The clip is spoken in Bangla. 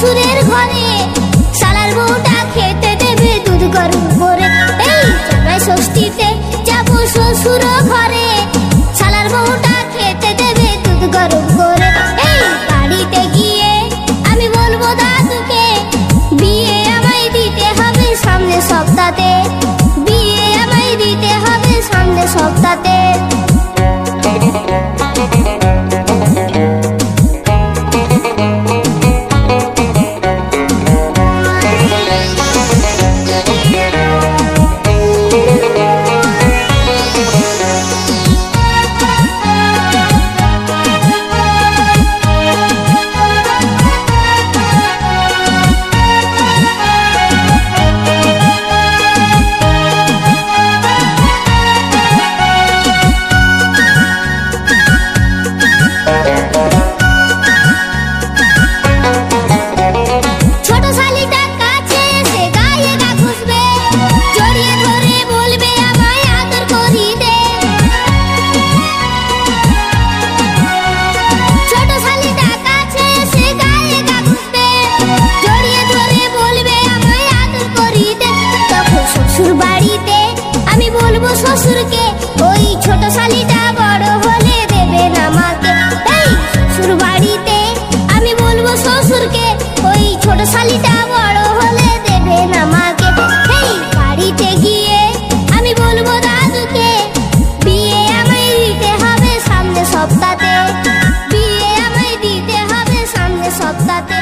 শ্বশুরের ঘরে, শালার বউটা খেতে দেবে দুধ গরম করে। এই জামাই ষষ্ঠীতে যাবো শ্বশুর ঘরে, শালার বউটা খেতে দেবে দুধ গরম করে। এই বাড়িতে গিয়ে আমি বলবো দাদুকে, বিয়ে আমায় দিতে হবে সামনে সপ্তাহে, বিয়ে আমায় দিতে হবে সামনে সপ্তাহে। শ্বশুরকে ওই ছোট শালিটা বড় হলে দেবে না মাকে। এই শ্বশুর বাড়িতে আমি বলবো শ্বশুরকে, ওই ছোট শালিটা বড় হলে দেবে না মাকে। এই বাড়িতে গিয়ে আমি বলবো দাদুকে, বিয়ে আমায় দিতে হবে সামনে সপ্তাহে, বিয়ে আমায় দিতে হবে সামনে সপ্তাহে।